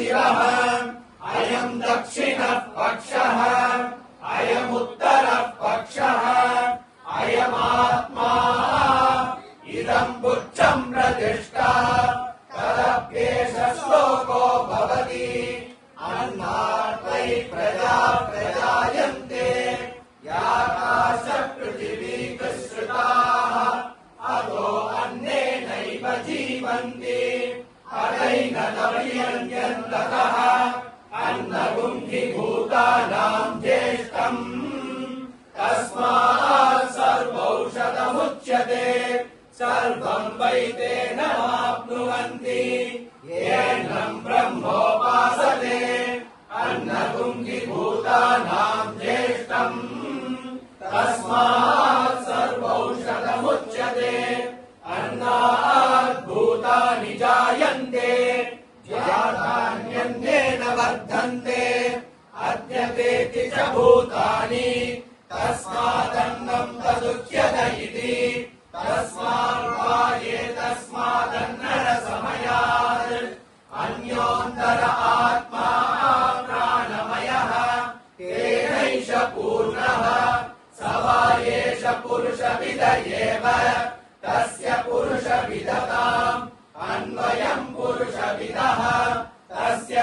शिरः अयं दक्षिणः पक्षः अयमुत्तरः पक्षः अयमात्मा इदं पुच्छं प्रतिष्ठा तदप्येष श्लोको भवति अन्नात्वै प्रजा प्रजायन्ते याकाश पृथिवी विश्रुताः अतो अन्नेनैव जीवन्ति अनैनदभियन्त्यन्ततः अन्नगुं हि भूतानां ज्येष्ठम् तस्मात् सर्वौषधमुच्यते सर्वं वै तेन वाप्नुवन्ति येनं ब्रह्मोपासते अन्नगुं हि भूतानां ज्येष्ठम् तस्मात् सर्वौषधमुच्यते अन्नात् भूतानि जायन्ते ज्ञानान्यन्येन वर्धन्ते अद्यतेति च भूतानि तस्मादन्नं तदुच्यत इति तस्माद्वा एतस्मादन्नरसमयात् अन्योऽन्तर आत्मा प्राणमयः तेनैष पूर्णः स वा एष पुरुषविद एव तस्य पुरुषविदताम् अन्वयम् पुरुषविदः तस्य